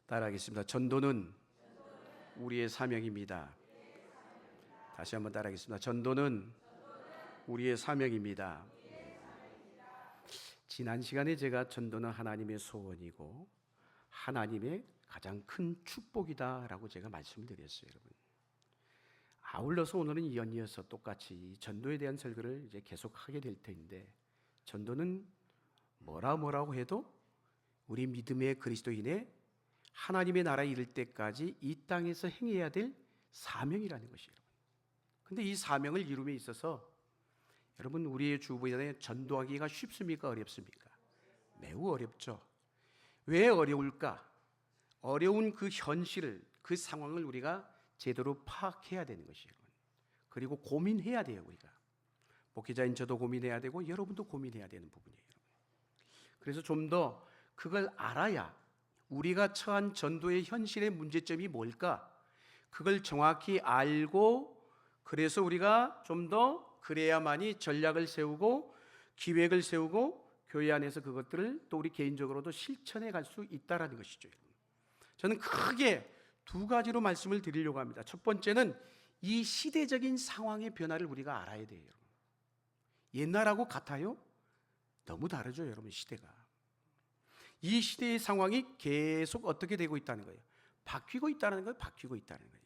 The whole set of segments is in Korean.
따라하겠습니다. 전도는 우리의 사명입니다. 다시 한번 따라하겠습니다. 전도는 우리의 사명입니다. 지난 시간에 제가 전도는 하나님의 소원이고 하나님의 가장 큰 축복이다라고 제가 말씀을 드렸어요, 여러분. 아울러서 오늘은 연이어서 똑같이 전도에 대한 설교를 이제 계속 하게 될 텐데, 전도는 뭐라고 해도 우리 믿음의 그리스도인의 하나님의 나라에 이를 때까지 이 땅에서 행해야 될 사명이라는 것이에요. 근데 이 사명을 이룸에 있어서 여러분, 우리의 주변에 전도하기가 쉽습니까? 어렵습니까? 매우 어렵죠. 왜 어려울까? 어려운 그 현실을, 그 상황을 우리가 제대로 파악해야 되는 것이에요. 그리고 고민해야 돼요. 우리가 목회자인 저도 고민해야 되고 여러분도 고민해야 되는 부분이에요. 그래서 좀 더 그걸 알아야 우리가 처한 전도의 현실의 문제점이 뭘까? 그걸 정확히 알고, 그래서 우리가 좀 더 그래야만이 전략을 세우고 기획을 세우고 교회 안에서 그것들을 또 우리 개인적으로도 실천해 갈 수 있다라는 것이죠. 저는 크게 두 가지로 말씀을 드리려고 합니다. 첫 번째는 이 시대적인 상황의 변화를 우리가 알아야 돼요. 옛날하고 같아요? 너무 다르죠, 여러분. 시대가, 이 시대의 상황이 계속 어떻게 되고 있다는 거예요? 바뀌고 있다는 거예요. 바뀌고 있다는 거예요.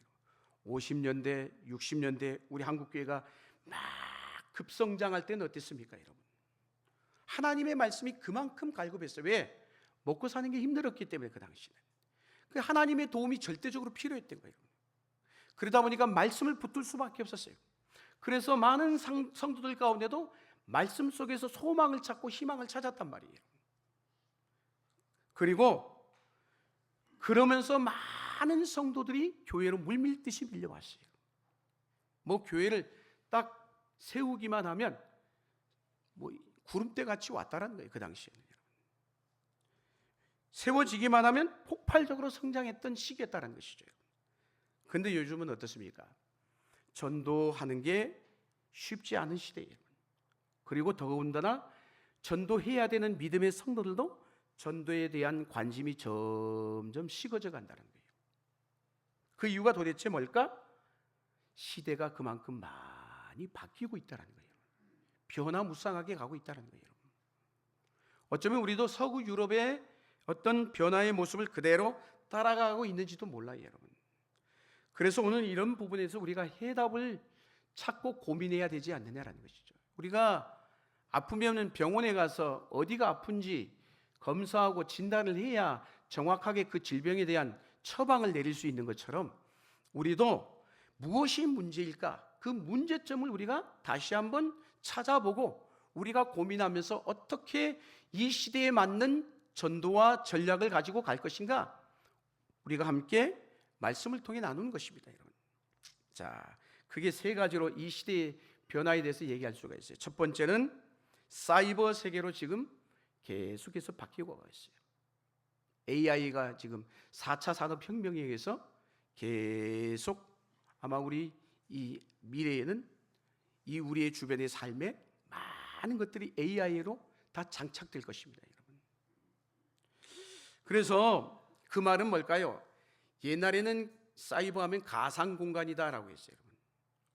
50년대, 60년대 우리 한국교회가 막 급성장할 때는 어땠습니까, 여러분? 하나님의 말씀이 그만큼 갈급했어요. 왜? 먹고 사는 게 힘들었기 때문에. 그 당시는 그 하나님의 도움이 절대적으로 필요했던 거예요. 그러다 보니까 말씀을 붙들 수밖에 없었어요. 그래서 많은 성도들 가운데도 말씀 속에서 소망을 찾고 희망을 찾았단 말이에요. 그리고 그러면서 많은 성도들이 교회로 물밀듯이 밀려왔어요. 뭐 교회를 딱 세우기만 하면 뭐 구름대 같이 왔다라는 거예요. 그 당시에는 세워지기만 하면 폭발적으로 성장했던 시기였다는 것이죠. 그런데 요즘은 어떻습니까? 전도하는 게 쉽지 않은 시대예요. 그리고 더군다나 전도해야 되는 믿음의 성도들도 전도에 대한 관심이 점점 식어져 간다는 거예요. 그 이유가 도대체 뭘까? 시대가 그만큼 많이 바뀌고 있다는 거예요. 변화무쌍하게 가고 있다는 거예요. 어쩌면 우리도 서구 유럽의 어떤 변화의 모습을 그대로 따라가고 있는지도 몰라요, 여러분. 그래서 오늘 이런 부분에서 우리가 해답을 찾고 고민해야 되지 않느냐라는 것이죠. 우리가 아프면 병원에 가서 어디가 아픈지 검사하고 진단을 해야 정확하게 그 질병에 대한 처방을 내릴 수 있는 것처럼 우리도 무엇이 문제일까? 그 문제점을 우리가 다시 한번 찾아보고 우리가 고민하면서 어떻게 이 시대에 맞는 전도와 전략을 가지고 갈 것인가? 우리가 함께 말씀을 통해 나누는 것입니다, 여러분. 자, 그게 세 가지로 이 시대의 변화에 대해서 얘기할 수가 있어요. 첫 번째는 사이버 세계로 지금 계속해서 바뀌고 가고 있어요. AI가 지금 4차 산업혁명에 의해서 계속 아마 우리 이 미래에는 이 우리의 주변의 삶에 많은 것들이 AI로 다 장착될 것입니다, 여러분. 그래서 그 말은 뭘까요? 옛날에는 사이버 하면 가상 공간이다라고 했어요, 여러분.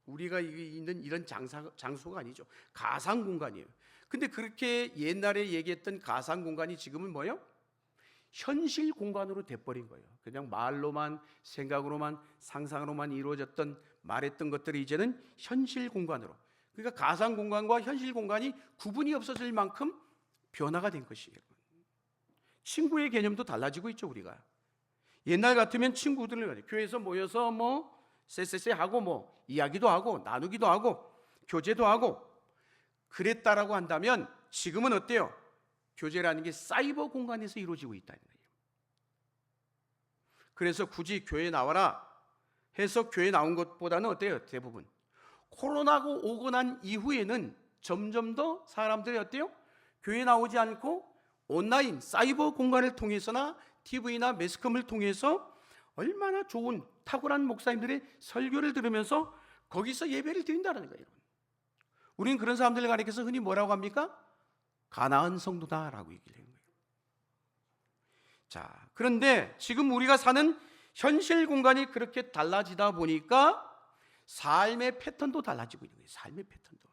우리가 있는 이런 장소가 아니죠. 가상 공간이에요. 근데 그렇게 옛날에 얘기했던 가상 공간이 지금은 뭐예요? 현실 공간으로 돼버린 거예요. 그냥 말로만, 생각으로만, 상상으로만 이루어졌던, 말했던 것들이 이제는 현실 공간으로. 그러니까 가상 공간과 현실 공간이 구분이 없어질 만큼 변화가 된 것이에요. 친구의 개념도 달라지고 있죠, 우리가. 옛날 같으면 친구들을 교회에서 모여서 뭐 쎄쎄쎄 하고 뭐 이야기도 하고 나누기도 하고 교제도 하고 그랬다라고 한다면 지금은 어때요? 교제라는 게 사이버 공간에서 이루어지고 있다는 거예요. 그래서 굳이 교회 나와라 해서 교회 나온 것보다는 어때요? 대부분 코로나가 오고 난 이후에는 점점 더 사람들이 어때요? 교회 나오지 않고 온라인 사이버 공간을 통해서나 TV나 매스컴을 통해서 얼마나 좋은 탁월한 목사님들의 설교를 들으면서 거기서 예배를 드린다는 거예요. 우리는 그런 사람들을 가리켜서 흔히 뭐라고 합니까? 가나안 성도다라고 얘기를 하는 거예요. 자, 그런데 지금 우리가 사는 현실 공간이 그렇게 달라지다 보니까 삶의 패턴도 달라지고 있는 거예요. 삶의 패턴도.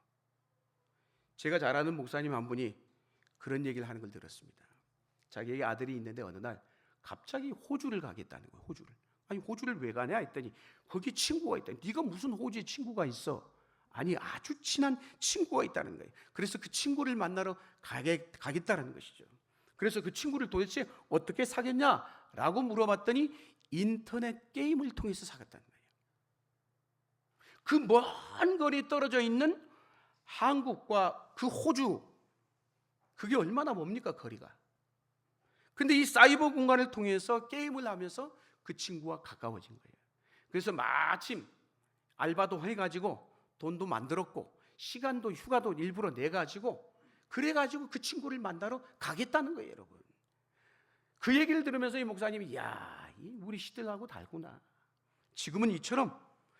제가 잘 아는 목사님 한 분이 그런 얘기를 하는 걸 들었습니다. 자기에게 아들이 있는데 어느 날 갑자기 호주를 가겠다는 거예요. 호주를. 아니 호주를 왜 가냐 했더니 거기 친구가 있다. 네가 무슨 호주에 친구가 있어? 아니 아주 친한 친구가 있다는 거예요. 그래서 그 친구를 만나러 가겠다는 것이죠. 그래서 그 친구를 도대체 어떻게 사귀었냐라고 물어봤더니 인터넷 게임을 통해서 사귀었다는 거예요. 그 먼 거리에 떨어져 있는 한국과 그 호주, 그게 얼마나 멉니까 거리가. 근데 이 사이버 공간을 통해서 게임을 하면서 그 친구와 가까워진 거예요. 그래서 마침 알바도 해가지고 돈도 만들었고 시간도 휴가도 일부러 내가지고 그래가지고 그 친구를 만나러 가겠다는 거예요, 여러분. 그 얘기를 들으면서 이 목사님이 야, 우리 시대하고 다르구나. 지금은 이처럼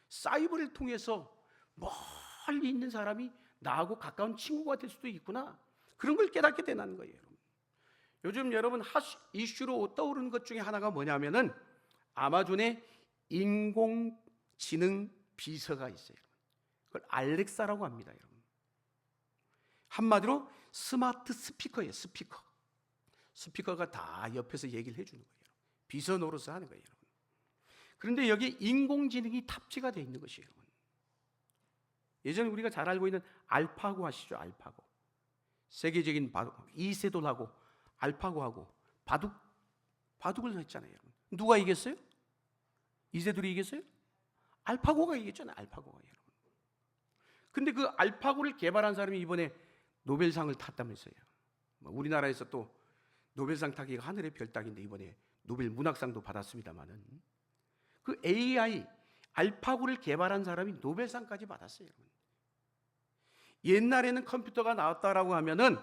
사이버를 통해서 멀리 있는 사람이 나하고 가까운 친구가 될 수도 있구나. 그런 걸 깨닫게 되는 거예요, 여러분. 요즘 여러분 핫 이슈로 떠오르는 것 중에 하나가 뭐냐면은 아마존에 인공지능 비서가 있어요. 그걸 알렉사라고 합니다, 여러분. 한마디로 스마트 스피커예요, 스피커. 스피커가 다 옆에서 얘기를 해주는 거예요. 비서 노릇을 하는 거예요, 여러분. 그런데 여기 인공지능이 탑재가 되어 있는 것이에요, 여러분. 예전에 우리가 잘 알고 있는 알파고 아시죠? 알파고. 세계적인 바둑, 이세돌하고 알파고하고 바둑을 했잖아요, 여러분. 누가 이겼어요? 이세돌이 이겼어요? 알파고가 이겼잖아요, 알파고가, 여러분. 근데 그 알파고를 개발한 사람이 이번에 노벨상을 탔다면서요. 우리나라에서 또 노벨상 타기가 하늘의 별 따기인데 이번에 노벨 문학상도 받았습니다만은 그 AI 알파고를 개발한 사람이 노벨상까지 받았어요, 여러분. 옛날에는 컴퓨터가 나왔다라고 하면은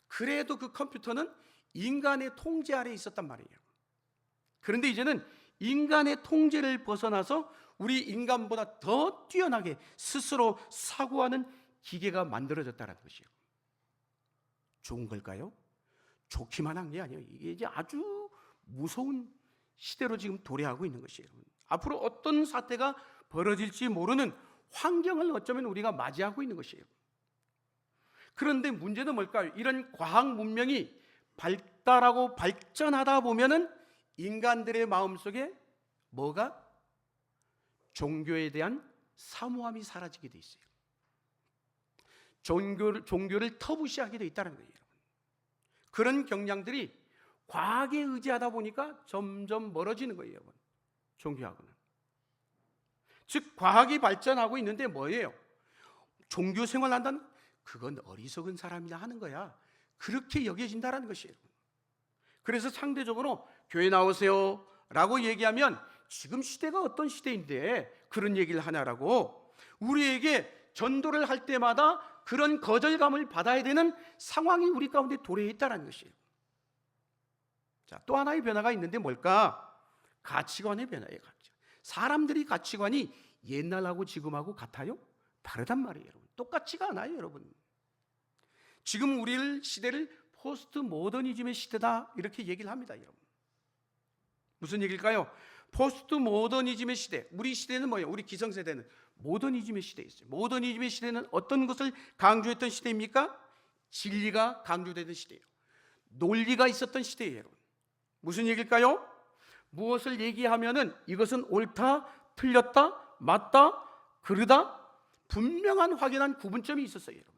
그래도 그 컴퓨터는 인간의 통제 아래에 있었단 말이에요. 그런데 이제는 인간의 통제를 벗어나서 우리 인간보다 더 뛰어나게 스스로 사고하는 기계가 만들어졌다는 것이에요. 좋은 걸까요? 좋기만 한 게 아니에요. 이게 이제 아주 무서운 시대로 지금 도래하고 있는 것이에요. 앞으로 어떤 사태가 벌어질지 모르는 환경을 어쩌면 우리가 맞이하고 있는 것이에요. 그런데 문제는 뭘까요? 이런 과학 문명이 발달하고 발전하다 보면은 인간들의 마음속에 뭐가? 종교에 대한 사모함이 사라지게 돼 있어요. 종교를 터부시하게 돼 있다는 거예요, 여러분. 그런 경향들이 과학에 의지하다 보니까 점점 멀어지는 거예요, 여러분. 종교하고는. 즉 과학이 발전하고 있는데 뭐예요? 종교 생활한다는 그건 어리석은 사람이나 하는 거야. 그렇게 여겨진다는 것이에요. 그래서 상대적으로 교회 나오세요 라고 얘기하면 지금 시대가 어떤 시대인데 그런 얘기를 하냐라고 우리에게 전도를 할 때마다 그런 거절감을 받아야 되는 상황이 우리 가운데 도래해 있다는 것이에요. 자, 또 하나의 변화가 있는데 뭘까? 가치관의 변화예요. 사람들이 가치관이 옛날하고 지금하고 같아요? 다르단 말이에요, 여러분. 똑같지가 않아요, 여러분. 지금 우리 시대를 포스트 모더니즘의 시대다 이렇게 얘기를 합니다, 여러분. 무슨 얘기일까요? 포스트 모더니즘의 시대. 우리 시대는 뭐예요? 우리 기성세대는 모더니즘의 시대에 있어요. 모더니즘의 시대는 어떤 것을 강조했던 시대입니까? 진리가 강조되던 시대예요. 논리가 있었던 시대예요, 여러분. 무슨 얘기일까요? 무엇을 얘기하면은 이것은 옳다, 틀렸다, 맞다, 그르다 분명한 확연한 구분점이 있었어요, 여러분.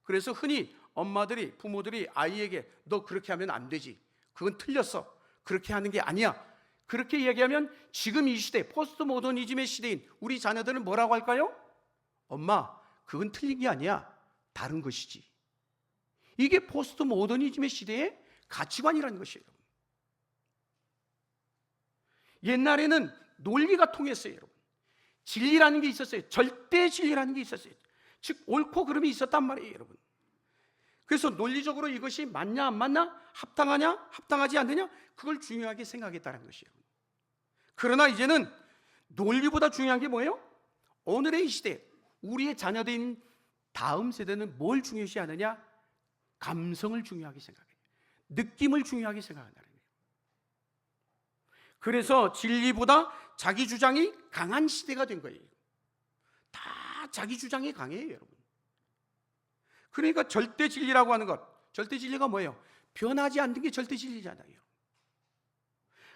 그래서 흔히 엄마들이, 부모들이 아이에게 너 그렇게 하면 안 되지, 그건 틀렸어, 그렇게 하는 게 아니야, 그렇게 얘기하면 지금 이 시대 포스트 모더니즘의 시대인 우리 자녀들은 뭐라고 할까요? 엄마 그건 틀린 게 아니야, 다른 것이지. 이게 포스트 모더니즘의 시대의 가치관이라는 것이에요. 옛날에는 논리가 통했어요, 여러분. 진리라는 게 있었어요. 절대 진리라는 게 있었어요. 즉 옳고 그름이 있었단 말이에요, 여러분. 그래서 논리적으로 이것이 맞냐 안 맞냐, 합당하냐 합당하지 않느냐, 그걸 중요하게 생각했다는 것이에요. 그러나 이제는 논리보다 중요한 게 뭐예요? 오늘의 이 시대 우리의 자녀된 다음 세대는 뭘 중요시하느냐? 감성을 중요하게 생각해요. 느낌을 중요하게 생각한다는 거예요. 그래서 진리보다 자기 주장이 강한 시대가 된 거예요. 다 자기 주장이 강해요, 여러분. 그러니까 절대 진리라고 하는 것, 절대 진리가 뭐예요? 변하지 않는 게 절대 진리잖아요.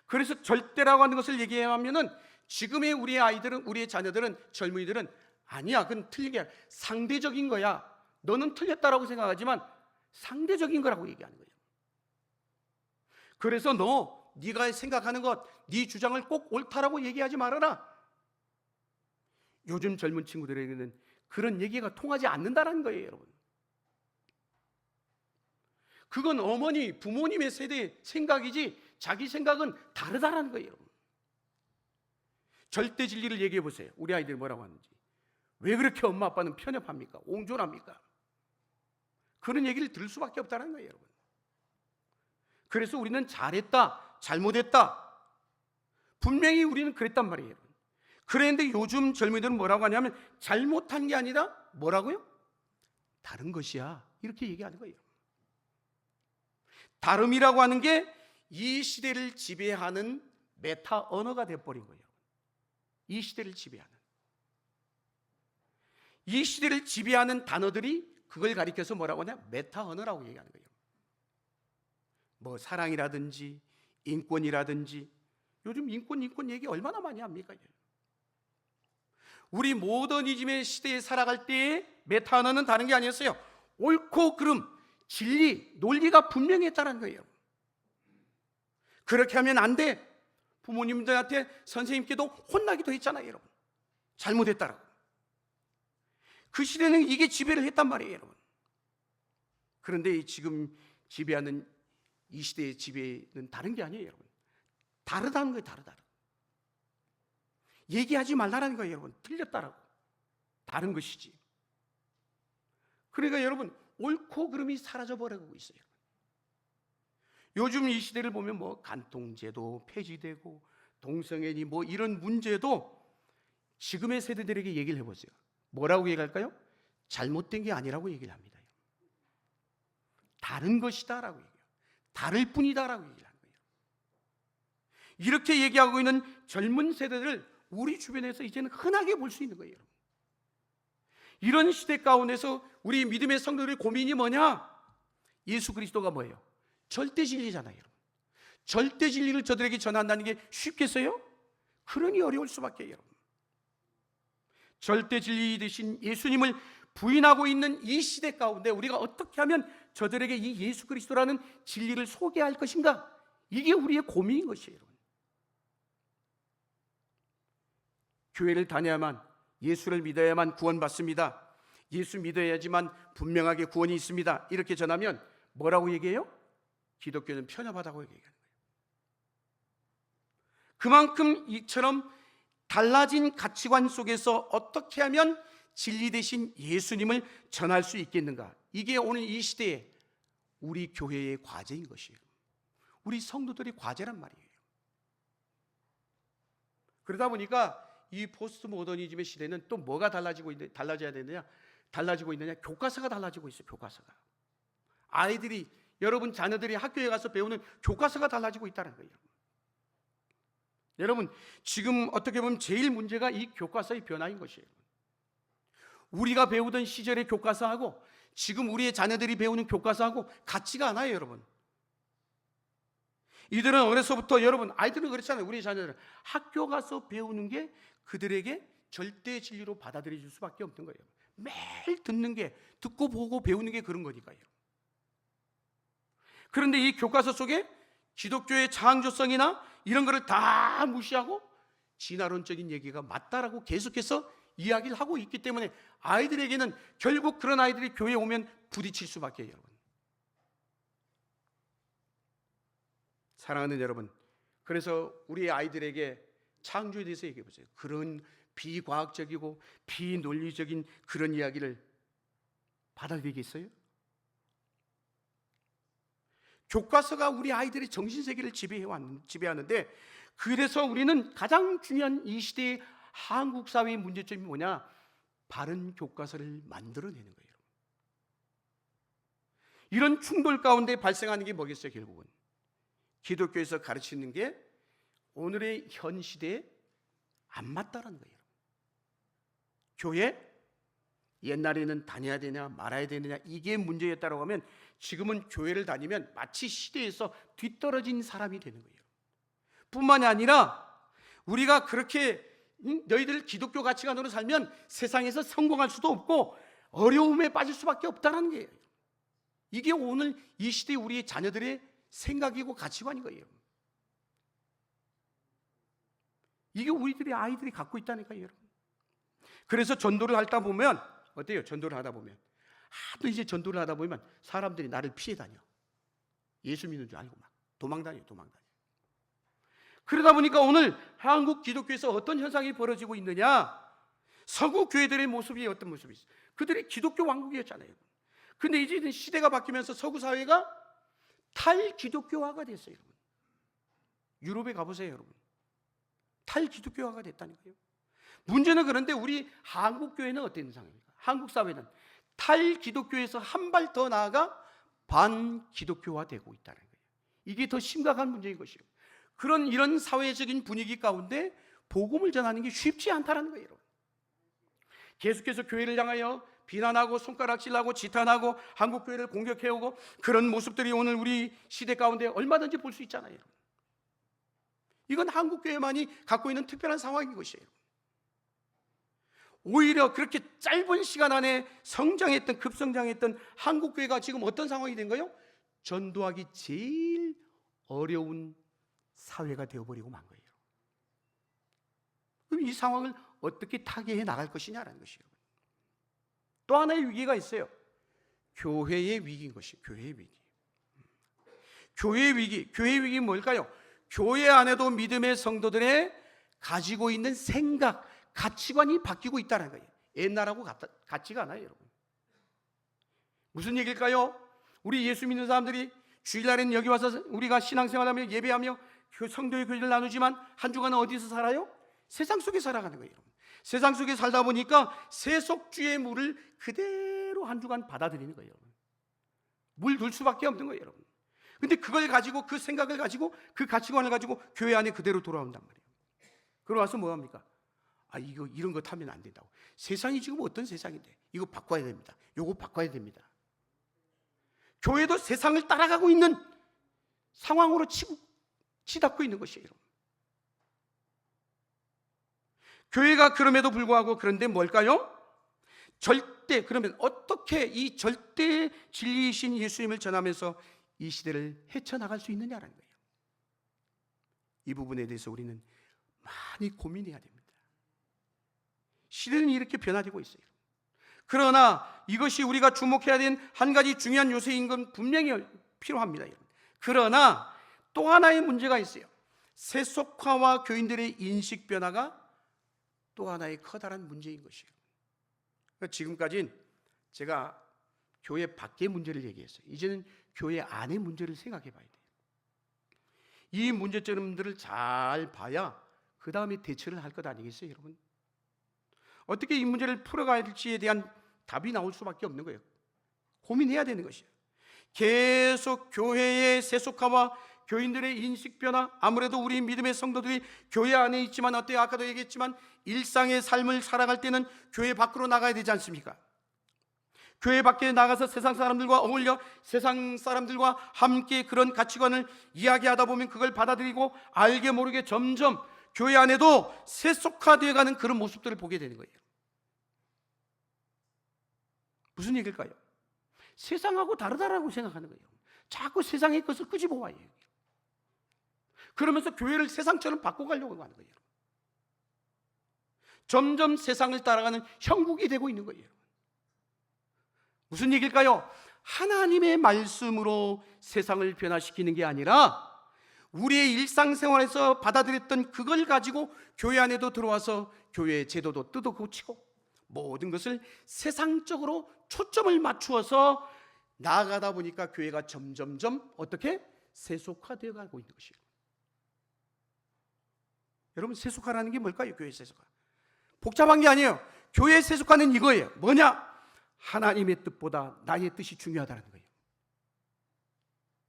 그래서 절대라고 하는 것을 얘기하면은 지금의 우리의 아이들은, 우리의 자녀들은, 젊은이들은 아니야, 그건 틀린 게 아니라 상대적인 거야. 너는 틀렸다라고 생각하지만 상대적인 거라고 얘기하는 거예요. 그래서 네가 생각하는 것, 네 주장을 꼭 옳다라고 얘기하지 말아라. 요즘 젊은 친구들에게는 그런 얘기가 통하지 않는다는 거예요, 여러분. 그건 어머니, 부모님의 세대의 생각이지 자기 생각은 다르다라는 거예요, 여러분. 절대 진리를 얘기해 보세요. 우리 아이들이 뭐라고 하는지. 왜 그렇게 엄마 아빠는 편협합니까? 옹졸합니까? 그런 얘기를 들을 수밖에 없다는 거예요, 여러분. 그래서 우리는 잘했다, 잘못했다. 분명히 우리는 그랬단 말이에요, 여러분. 그런데 요즘 젊은이들은 뭐라고 하냐면 잘못한 게 아니라 뭐라고요? 다른 것이야. 이렇게 얘기하는 거예요. 다름이라고 하는 게 이 시대를 지배하는 메타 언어가 돼버린 거예요. 이 시대를 지배하는. 이 시대를 지배하는 단어들이 그걸 가리켜서 뭐라고 하냐? 메타 언어라고 얘기하는 거예요. 뭐 사랑이라든지 인권이라든지. 요즘 인권 얘기 얼마나 많이 합니까? 우리 모더니즘의 시대에 살아갈 때의 메타 언어는 다른 게 아니었어요. 옳고 그름, 진리, 논리가 분명했다는 거예요. 그렇게 하면 안 돼. 부모님들한테, 선생님께도 혼나기도 했잖아요, 여러분. 잘못했다라고. 그 시대는 이게 지배를 했단 말이에요, 여러분. 그런데 지금 지배하는 이 시대의 지배는 다른 게 아니에요, 여러분. 다르다는 거예요, 다르다. 얘기하지 말라는 거예요, 여러분. 틀렸다라고. 다른 것이지. 그러니까 여러분, 옳고 그름이 사라져버리고 있어요. 요즘 이 시대를 보면 뭐 간통제도 폐지되고 동성애니 뭐 이런 문제도 지금의 세대들에게 얘기를 해보세요. 뭐라고 얘기할까요? 잘못된 게 아니라고 얘기를 합니다. 다른 것이다라고 얘기해요. 다를 뿐이다라고 얘기를 하는 거예요. 이렇게 얘기하고 있는 젊은 세대들을 우리 주변에서 이제는 흔하게 볼 수 있는 거예요. 이런 시대 가운데서 우리 믿음의 성도들의 고민이 뭐냐? 예수 그리스도가 뭐예요? 절대 진리잖아요. 절대 진리를 저들에게 전한다는 게 쉽겠어요? 그러니 어려울 수밖에 여러분. 절대 진리 되신 예수님을 부인하고 있는 이 시대 가운데 우리가 어떻게 하면 저들에게 이 예수 그리스도라는 진리를 소개할 것인가? 이게 우리의 고민인 것이에요, 여러분. 교회를 다녀야만, 예수를 믿어야만 구원받습니다. 예수 믿어야지만 분명하게 구원이 있습니다. 이렇게 전하면 뭐라고 얘기해요? 기독교는 편협하다고 얘기하는 거예요. 그만큼 이처럼 달라진 가치관 속에서 어떻게 하면 진리 대신 예수님을 전할 수 있겠는가? 이게 오늘 이 시대에 우리 교회의 과제인 것이에요. 우리 성도들의 과제란 말이에요. 그러다 보니까 이 포스트 모더니즘의 시대는 또 뭐가 달라져야 되느냐? 달라지고 있느냐? 교과서가 달라지고 있어요. 교과서가. 아이들이, 여러분 자녀들이 학교에 가서 배우는 교과서가 달라지고 있다는 거예요. 여러분, 지금 어떻게 보면 제일 문제가 이 교과서의 변화인 것이에요. 우리가 배우던 시절의 교과서하고 지금 우리의 자녀들이 배우는 교과서하고 같지가 않아요, 여러분. 이들은 어려서부터, 여러분 아이들은 그렇잖아요. 우리 자녀들은 학교 가서 배우는 게 그들에게 절대 진리로 받아들여질 수밖에 없는 거예요. 매일 듣는 게, 듣고 보고 배우는 게 그런 거니까요. 그런데 이 교과서 속에 기독교의 창조성이나 이런 거를 다 무시하고 진화론적인 얘기가 맞다라고 계속해서 이야기를 하고 있기 때문에 아이들에게는 결국 그런 아이들이 교회에 오면 부딪힐 수밖에, 여러분. 사랑하는 여러분, 그래서 우리 아이들에게 창조에 대해서 얘기해 보세요. 그런 비과학적이고 비논리적인 그런 이야기를 받아들이겠어요? 교과서가 우리 아이들의 정신세계를 지배하는데, 그래서 우리는 가장 중요한 이 시대의 한국 사회의 문제점이 뭐냐? 바른 교과서를 만들어내는 거예요. 이런 충돌 가운데 발생하는 게 뭐겠어요? 결국은 기독교에서 가르치는 게 오늘의 현 시대에 안 맞다라는 거예요. 교회 옛날에는 다녀야 되냐 말아야 되느냐 이게 문제였다고 하면 지금은 교회를 다니면 마치 시대에서 뒤떨어진 사람이 되는 거예요. 뿐만이 아니라 우리가 그렇게 너희들 기독교 가치관으로 살면 세상에서 성공할 수도 없고 어려움에 빠질 수밖에 없다는 거예요. 이게 오늘 이 시대 우리의 자녀들의 생각이고 가치관인 거예요. 이게 우리들의 아이들이 갖고 있다니까요, 여러분. 그래서 전도를 하다 보면 어때요? 전도를 하다 보면 하도 이제 전도를 하다 보면 사람들이 나를 피해 다녀. 예수 믿는 줄 알고 막 도망 다녀. 그러다 보니까 오늘 한국 기독교에서 어떤 현상이 벌어지고 있느냐? 서구 교회들의 모습이 어떤 모습이 있어요? 그들이 기독교 왕국이었잖아요. 근데 이제 시대가 바뀌면서 서구 사회가 탈기독교화가 됐어요, 여러분. 유럽에 가보세요, 여러분. 탈기독교화가 됐다니까요. 문제는 그런데 우리 한국 교회는 어떤 상황입니까? 한국 사회는 탈기독교에서 한 발 더 나아가 반기독교화되고 있다는 거예요. 이게 더 심각한 문제인 것이요. 이런 사회적인 분위기 가운데 복음을 전하는 게 쉽지 않다는 거예요, 여러분. 계속해서 교회를 향하여 비난하고 손가락질하고 지탄하고 한국 교회를 공격해오고 그런 모습들이 오늘 우리 시대 가운데 얼마든지 볼 수 있잖아요, 여러분. 이건 한국 교회만이 갖고 있는 특별한 상황인 것이에요. 오히려 그렇게 짧은 시간 안에 급성장했던 한국 교회가 지금 어떤 상황이 된 거예요? 전도하기 제일 어려운 사회가 되어버리고 만 거예요. 그럼 이 상황을 어떻게 타개해 나갈 것이냐라는 것이에요. 또 하나의 위기가 있어요. 교회의 위기인 것이에요. 교회의 위기. 교회의 위기 뭘까요? 교회 안에도 믿음의 성도들의 가지고 있는 생각, 가치관이 바뀌고 있다는 거예요. 옛날하고 같지가 않아요, 여러분. 무슨 얘기일까요? 우리 예수 믿는 사람들이 주일날에는 여기 와서 우리가 신앙생활하며 예배하며 성도의 교제를 나누지만 한 주간은 어디서 살아요? 세상 속에 살아가는 거예요, 여러분. 세상 속에 살다 보니까 세속주의 물을 그대로 한 주간 받아들이는 거예요, 여러분. 물 둘 수밖에 없는 거예요, 여러분. 근데 그걸 가지고 그 생각을 가지고 그 가치관을 가지고 교회 안에 그대로 돌아온단 말이에요. 그러고 와서 뭐 합니까? 이런 거 타면 안 된다고. 세상이 지금 어떤 세상인데 이거 바꿔야 됩니다. 요거 바꿔야 됩니다. 교회도 세상을 따라가고 있는 상황으로 치닫고 있는 것이에요, 여러분. 교회가 그럼에도 불구하고 그런데 뭘까요? 그러면 어떻게 이 절대 진리이신 예수님을 전하면서 이 시대를 헤쳐나갈 수 있느냐라는 거예요. 이 부분에 대해서 우리는 많이 고민해야 됩니다. 시대는 이렇게 변화되고 있어요. 그러나 이것이 우리가 주목해야 되는 한 가지 중요한 요소인 건 분명히 필요합니다, 여러분. 그러나 또 하나의 문제가 있어요. 세속화와 교인들의 인식 변화가 또 하나의 커다란 문제인 것이에요. 그러니까 지금까지는 제가 교회 밖의 문제를 얘기했어요. 이제는 교회 안의 문제를 생각해 봐야 돼요. 이 문제점들을 잘 봐야 그 다음에 대처를 할 것 아니겠어요, 여러분? 어떻게 이 문제를 풀어가야 될지에 대한 답이 나올 수밖에 없는 거예요. 고민해야 되는 것이에요. 계속 교회의 세속화와 교인들의 인식 변화, 아무래도 우리 믿음의 성도들이 교회 안에 있지만 어때요? 아까도 얘기했지만 일상의 삶을 살아갈 때는 교회 밖으로 나가야 되지 않습니까? 교회 밖에 나가서 세상 사람들과 어울려 세상 사람들과 함께 그런 가치관을 이야기하다 보면 그걸 받아들이고 알게 모르게 점점 교회 안에도 세속화되어 가는 그런 모습들을 보게 되는 거예요. 무슨 얘기일까요? 세상하고 다르다라고 생각하는 거예요. 자꾸 세상의 것을 끄집어 와요. 그러면서 교회를 세상처럼 바꿔가려고 하는 거예요. 점점 세상을 따라가는 형국이 되고 있는 거예요. 무슨 얘기일까요? 하나님의 말씀으로 세상을 변화시키는 게 아니라 우리의 일상생활에서 받아들였던 그걸 가지고 교회 안에도 들어와서 교회의 제도도 뜯어고치고 모든 것을 세상적으로 초점을 맞추어서 나아가다 보니까 교회가 점점점 어떻게? 세속화되어 가고 있는 것이에요. 여러분, 세속화라는 게 뭘까요? 교회 세속화. 복잡한 게 아니에요. 교회 세속화는 이거예요. 뭐냐? 하나님의 뜻보다 나의 뜻이 중요하다는 거예요.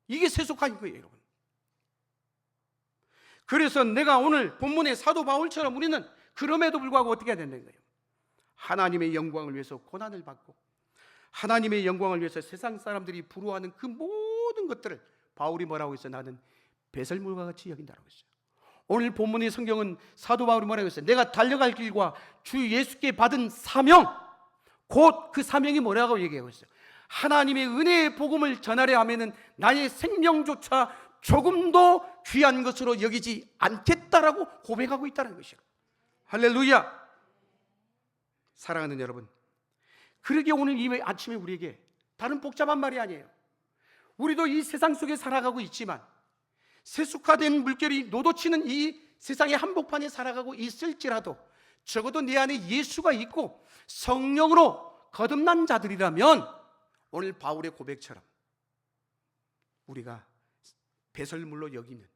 이게 세속화인 거예요, 여러분. 그래서 내가 오늘 본문의 사도 바울처럼 우리는 그럼에도 불구하고 어떻게 해야 된다는 거예요? 하나님의 영광을 위해서 고난을 받고 하나님의 영광을 위해서 세상 사람들이 부러워하는 그 모든 것들을 바울이 뭐라고 했어요? 나는 배설물과 같이 여긴다라고 했어요. 오늘 본문의 성경은 사도 바울이 뭐라고 했어요? 내가 달려갈 길과 주 예수께 받은 사명, 곧 그 사명이 뭐라고 얘기하고 있어요? 하나님의 은혜의 복음을 전하려 하면은 나의 생명조차 조금도 귀한 것으로 여기지 않겠다라고 고백하고 있다는 것이에요. 할렐루야. 사랑하는 여러분, 그러게 오늘 이 아침에 우리에게 다른 복잡한 말이 아니에요. 우리도 이 세상 속에 살아가고 있지만 세속화된 물결이 노도치는 이 세상의 한복판에 살아가고 있을지라도 적어도 내 안에 예수가 있고 성령으로 거듭난 자들이라면 오늘 바울의 고백처럼 우리가 배설물로 여기는,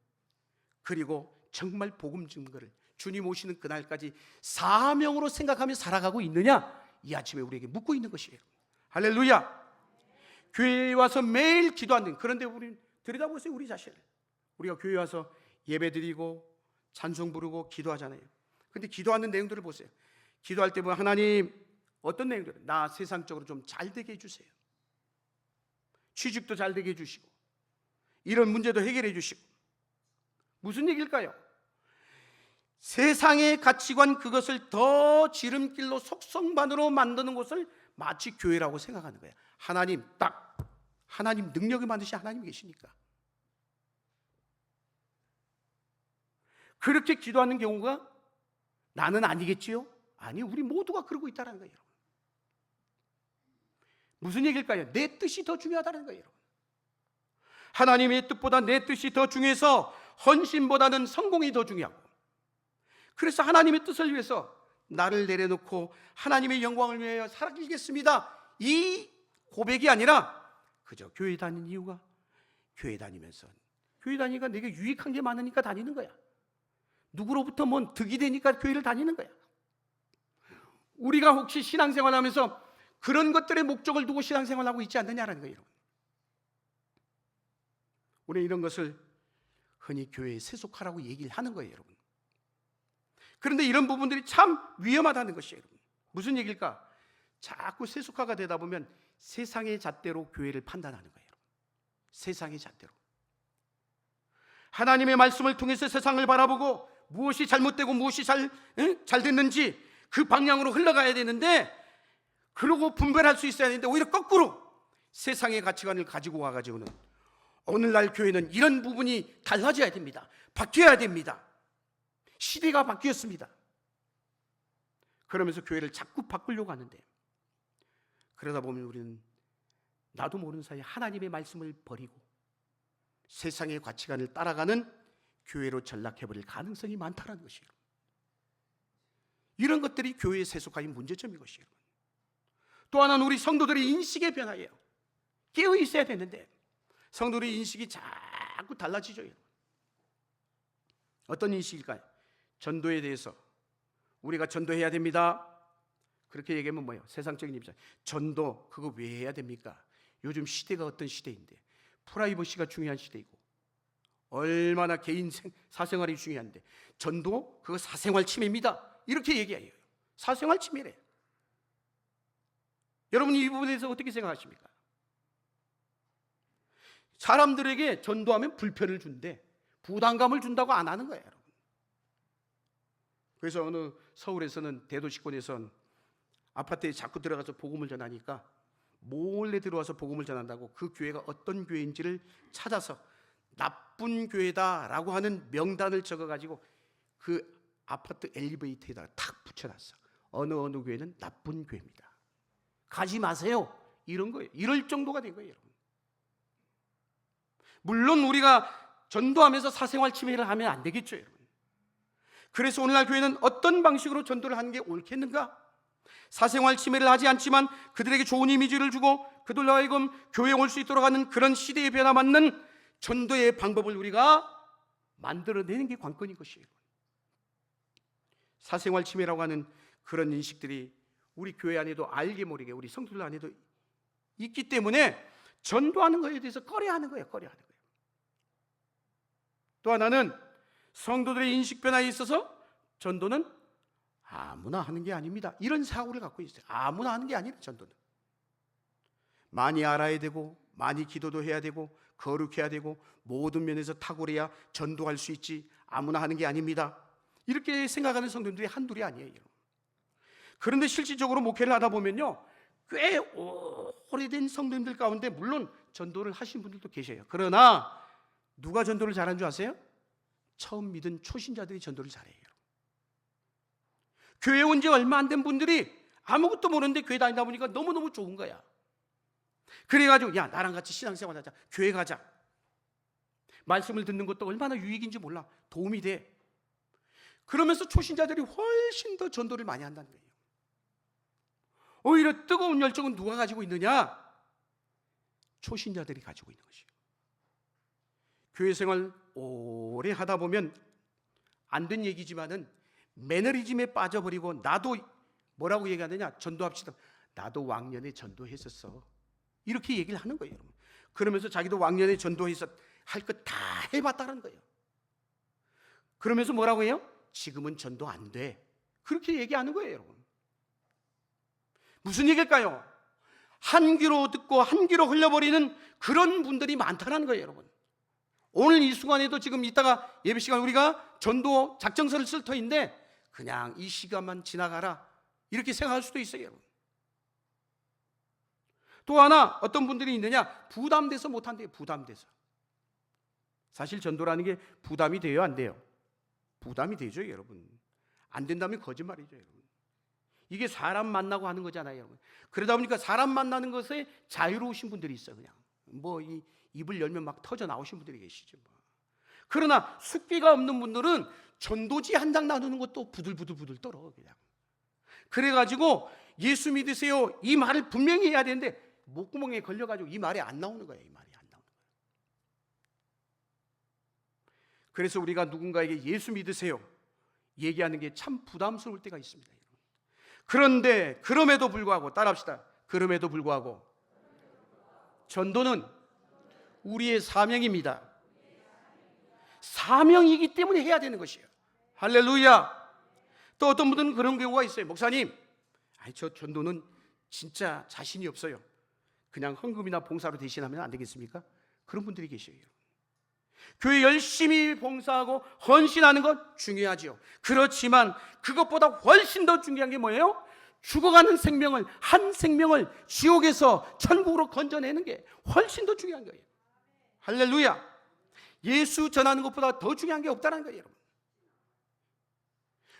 그리고 정말 복음 증거를 주님 오시는 그날까지 사명으로 생각하며 살아가고 있느냐, 이 아침에 우리에게 묻고 있는 것이에요. 할렐루야. 교회에 와서 매일 기도하는, 그런데 우리는 들여다보세요. 우리 자신을. 우리가 교회에 와서 예배 드리고 찬송 부르고 기도하잖아요. 근데 기도하는 내용들을 보세요. 기도할 때 보면 하나님 어떤 내용들을, 나 세상적으로 좀 잘 되게 해주세요. 취직도 잘 되게 해주시고 이런 문제도 해결해 주시고. 무슨 얘기일까요? 세상의 가치관, 그것을 더 지름길로 속성반으로 만드는 곳을 마치 교회라고 생각하는 거예요. 하나님, 딱 하나님 능력이 많으신 하나님이 계시니까. 그렇게 기도하는 경우가 나는 아니겠지요? 아니, 우리 모두가 그러고 있다는 거예요. 무슨 얘기일까요? 내 뜻이 더 중요하다는 거예요. 하나님의 뜻보다 내 뜻이 더 중요해서 헌신보다는 성공이 더 중요하고, 그래서 하나님의 뜻을 위해서 나를 내려놓고 하나님의 영광을 위하여 살아가겠습니다, 이 고백이 아니라 그저 교회 다니는 이유가 교회 다니면서, 교회 다니니까 내게 유익한 게 많으니까 다니는 거야. 누구로부터 뭔 득이 되니까 교회를 다니는 거야. 우리가 혹시 신앙생활하면서 그런 것들의 목적을 두고 신앙생활하고 있지 않느냐라는 거예요. 우리는 이런 것을 흔히 교회에 세속화라고 얘기를 하는 거예요, 여러분. 그런데 이런 부분들이 참 위험하다는 것이에요, 여러분. 무슨 얘기일까? 자꾸 세속화가 되다 보면 세상의 잣대로 교회를 판단하는 거예요, 여러분. 세상의 잣대로. 하나님의 말씀을 통해서 세상을 바라보고 무엇이 잘못되고 무엇이 잘 됐는지 그 방향으로 흘러가야 되는데, 그러고 분별할 수 있어야 되는데 오히려 거꾸로 세상의 가치관을 가지고 와가지고는 오늘날 교회는 이런 부분이 달라져야 됩니다, 바뀌어야 됩니다, 시대가 바뀌었습니다, 그러면서 교회를 자꾸 바꾸려고 하는데, 그러다 보면 우리는 나도 모르는 사이에 하나님의 말씀을 버리고 세상의 가치관을 따라가는 교회로 전락해버릴 가능성이 많다는 것이에요. 이런 것들이 교회의 세속화의 문제점인 것이에요. 또 하나는 우리 성도들의 인식의 변화예요. 깨어 있어야 되는데 성도들의 인식이 자꾸 달라지죠. 어떤 인식일까요? 전도에 대해서 우리가 전도해야 됩니다, 그렇게 얘기하면 뭐예요? 세상적인 입장. 전도 그거 왜 해야 됩니까? 요즘 시대가 어떤 시대인데, 프라이버시가 중요한 시대이고 얼마나 개인 사생활이 중요한데 전도 그거 사생활 침해입니다, 이렇게 얘기해요. 사생활 침해래. 여러분 이 부분에 대해서 어떻게 생각하십니까? 사람들에게 전도하면 불편을 준대, 부담감을 준다고 안 하는 거예요, 여러분. 그래서 어느 서울에서는 대도시권에선 아파트에 자꾸 들어가서 복음을 전하니까 몰래 들어와서 복음을 전한다고 그 교회가 어떤 교회인지를 찾아서 나쁜 교회다라고 하는 명단을 적어가지고 그 아파트 엘리베이터에다가 탁 붙여놨어. 어느 교회는 나쁜 교회입니다, 가지 마세요, 이런 거예요. 이럴 정도가 된 거예요, 여러분. 물론 우리가 전도하면서 사생활 침해를 하면 안 되겠죠, 여러분. 그래서 오늘날 교회는 어떤 방식으로 전도를 하는 게 옳겠는가? 사생활 침해를 하지 않지만 그들에게 좋은 이미지를 주고 그들로 하여금 교회에 올 수 있도록 하는 그런 시대의 변화 맞는 전도의 방법을 우리가 만들어내는 게 관건인 것이에요. 사생활 침해라고 하는 그런 인식들이 우리 교회 안에도 알게 모르게 우리 성도들 안에도 있기 때문에 전도하는 것에 대해서 꺼려하는 거예요. 또 하나는 성도들의 인식 변화에 있어서 전도는 아무나 하는 게 아닙니다. 이런 사고를 갖고 있어요. 아무나 하는 게 아니에요. 전도는 많이 알아야 되고, 많이 기도도 해야 되고, 거룩해야 되고, 모든 면에서 탁월해야 전도할 수 있지, 아무나 하는 게 아닙니다. 이렇게 생각하는 성도들이 한둘이 아니에요. 그런데 실질적으로 목회를 하다 보면요, 꽤 오래된 성도님들 가운데 물론 전도를 하신 분들도 계셔요. 그러나 누가 전도를 잘하는 줄 아세요? 처음 믿은 초신자들이 전도를 잘해요. 교회 온 지 얼마 안 된 분들이 아무것도 모르는데 교회 다니다 보니까 너무너무 좋은 거야. 그래가지고 야, 나랑 같이 신앙생활 하자, 교회 가자. 말씀을 듣는 것도 얼마나 유익인지 몰라, 도움이 돼. 그러면서 초신자들이 훨씬 더 전도를 많이 한다는 거예요. 오히려 뜨거운 열정은 누가 가지고 있느냐? 초신자들이 가지고 있는 것이에요. 교회 생활 오래 하다 보면 안 된 얘기지만은 매너리즘에 빠져버리고, 나도 뭐라고 얘기하느냐? 전도합시다. 나도 왕년에 전도했었어. 이렇게 얘기를 하는 거예요, 여러분. 그러면서 자기도 왕년에 전도해서 할 것 다 해봤다는 거예요. 그러면서 뭐라고 해요? 지금은 전도 안 돼. 그렇게 얘기하는 거예요, 여러분. 무슨 얘기일까요? 한 귀로 듣고 한 귀로 흘려버리는 그런 분들이 많다는 거예요, 여러분. 오늘 이 순간에도 지금 이따가 예배 시간 우리가 전도 작정서를 쓸 터인데 그냥 이 시간만 지나가라 이렇게 생각할 수도 있어요, 여러분. 또 하나 어떤 분들이 있느냐? 부담돼서 못한대요. 부담돼서. 사실 전도라는 게 부담이 돼요, 안 돼요? 부담이 되죠, 여러분. 안 된다면 거짓말이죠, 여러분. 이게 사람 만나고 하는 거잖아요, 여러분. 그러다 보니까 사람 만나는 것에 자유로우신 분들이 있어요. 그냥 뭐 이 입을 열면 막 터져 나오신 분들이 계시죠. 그러나 숫기가 없는 분들은 전도지 한 장 나누는 것도 부들부들 떨어 그냥. 그래가지고 예수 믿으세요 이 말을 분명히 해야 되는데 목구멍에 걸려가지고 이 말이 안 나오는 거예요. 이 말이 안 나오는 거예요. 그래서 우리가 누군가에게 예수 믿으세요 얘기하는 게 참 부담스러울 때가 있습니다. 그런데 그럼에도 불구하고 따라합시다. 그럼에도 불구하고 전도는 우리의 사명입니다. 사명이기 때문에 해야 되는 것이에요. 할렐루야. 또 어떤 분들은 그런 경우가 있어요. 목사님, 저 전도는 진짜 자신이 없어요. 그냥 헌금이나 봉사로 대신하면 안 되겠습니까? 그런 분들이 계셔요. 교회 열심히 봉사하고 헌신하는 것 중요하죠. 그렇지만 그것보다 훨씬 더 중요한 게 뭐예요? 죽어가는 생명을, 한 생명을 지옥에서 천국으로 건져내는 게 훨씬 더 중요한 거예요. 할렐루야. 예수 전하는 것보다 더 중요한 게 없다는 거예요, 여러분.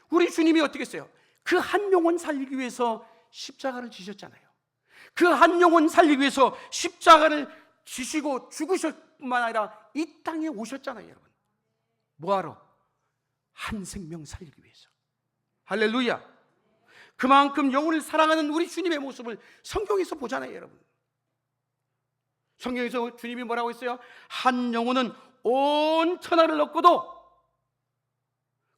우리 주님이 어떻게 했어요? 그 한 영혼 살리기 위해서 십자가를 지셨잖아요. 그 한 영혼 살리기 위해서 십자가를 지시고 죽으셨 뿐만 아니라 이 땅에 오셨잖아요, 여러분. 뭐하러? 한 생명 살리기 위해서. 할렐루야. 그만큼 영혼을 사랑하는 우리 주님의 모습을 성경에서 보잖아요, 여러분. 성경에서 주님이 뭐라고 했어요? 한 영혼은 온 천하를 얻고도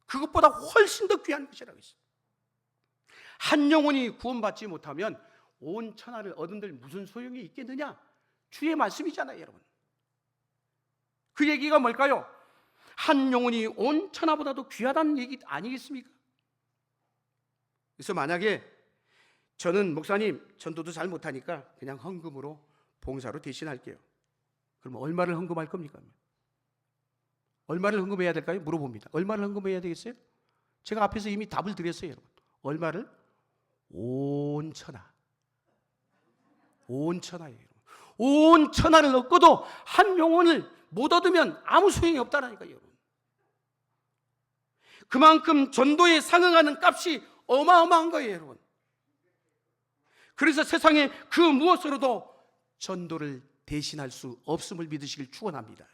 그것보다 훨씬 더 귀한 것이라고 했어요. 한 영혼이 구원받지 못하면 온 천하를 얻은들 무슨 소용이 있겠느냐? 주의 말씀이잖아요, 여러분. 그 얘기가 뭘까요? 한 영혼이 온 천하보다도 귀하다는 얘기 아니겠습니까? 그래서 만약에 저는 목사님 전도도 잘 못하니까 그냥 헌금으로 봉사로 대신할게요. 그럼 얼마를 헌금할 겁니까? 얼마를 헌금해야 될까요? 물어봅니다. 얼마를 헌금해야 되겠어요? 제가 앞에서 이미 답을 드렸어요, 여러분. 얼마를? 온 천하. 온 천하예요. 온 천하를 얻고도 한 영혼을 못 얻으면 아무 소용이 없다라니까요, 여러분. 그만큼 전도에 상응하는 값이 어마어마한 거예요, 여러분. 그래서 세상에 그 무엇으로도 전도를 대신할 수 없음을 믿으시길 축원합니다.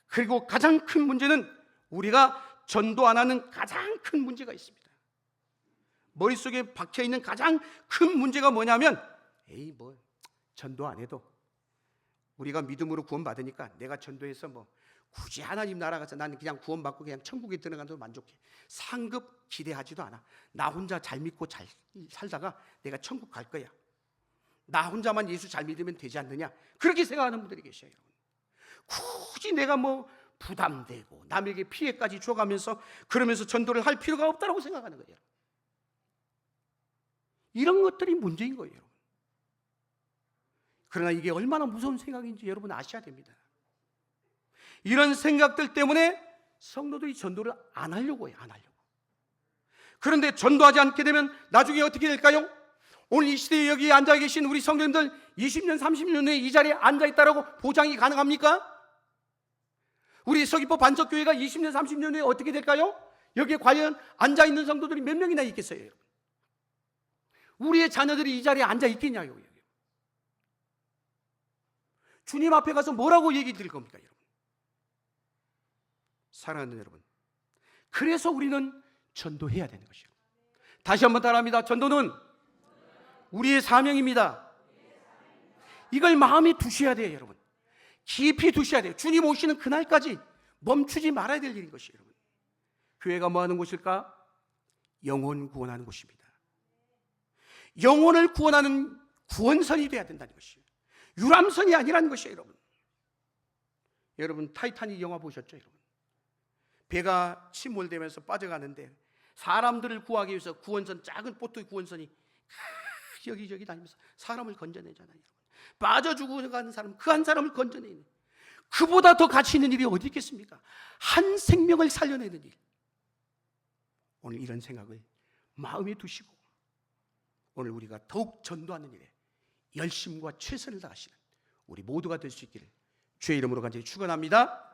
그리고 가장 큰 문제는 우리가 전도 안 하는 가장 큰 문제가 있습니다. 머릿속에 박혀있는 가장 큰 문제가 뭐냐면 에이 뭐 전도 안 해도 우리가 믿음으로 구원받으니까 내가 전도해서 뭐 굳이 하나님 나라 가서 나는 그냥 구원받고 그냥 천국에 들어가도 만족해. 상급 기대하지도 않아. 나 혼자 잘 믿고 잘 살다가 내가 천국 갈 거야. 나 혼자만 예수 잘 믿으면 되지 않느냐? 그렇게 생각하는 분들이 계셔요, 여러분. 굳이 내가 뭐 부담되고 남에게 피해까지 줘가면서 그러면서 전도를 할 필요가 없다고 생각하는 거예요. 이런 것들이 문제인 거예요. 그러나 이게 얼마나 무서운 생각인지 여러분 아셔야 됩니다. 이런 생각들 때문에 성도들이 전도를 안 하려고 해요. 안 하려고. 그런데 전도하지 않게 되면 나중에 어떻게 될까요? 오늘 이 시대에 여기 앉아 계신 우리 성도님들 20년, 30년 후에 이 자리에 앉아 있다라고 보장이 가능합니까? 우리 서귀포 반석교회가 20년, 30년 후에 어떻게 될까요? 여기에 과연 앉아 있는 성도들이 몇 명이나 있겠어요, 여러분? 우리의 자녀들이 이 자리에 앉아 있겠냐고요. 주님 앞에 가서 뭐라고 얘기 드릴 겁니까, 여러분? 사랑하는 여러분, 그래서 우리는 전도해야 되는 것이요. 다시 한번 따라합니다. 전도는 우리의 사명입니다. 이걸 마음에 두셔야 돼요, 여러분. 깊이 두셔야 돼요. 주님 오시는 그날까지 멈추지 말아야 될 일인 것이에요, 여러분. 교회가 뭐 하는 곳일까? 영혼 구원하는 곳입니다. 영혼을 구원하는 구원선이 돼야 된다는 것이에요. 유람선이 아니라는 것이에요, 여러분. 여러분 타이타닉 영화 보셨죠, 여러분? 배가 침몰되면서 빠져가는데 사람들을 구하기 위해서 구원선, 작은 보트 구원선이 여기저기 다니면서 사람을 건져내잖아요. 빠져 죽어가는 사람, 그 한 사람을 건져내는, 그보다 더 가치 있는 일이 어디 있겠습니까? 한 생명을 살려내는 일. 오늘 이런 생각을 마음에 두시고 오늘 우리가 더욱 전도하는 일에 열심과 최선을 다하시는 우리 모두가 될 수 있기를 주의 이름으로 간절히 축원합니다.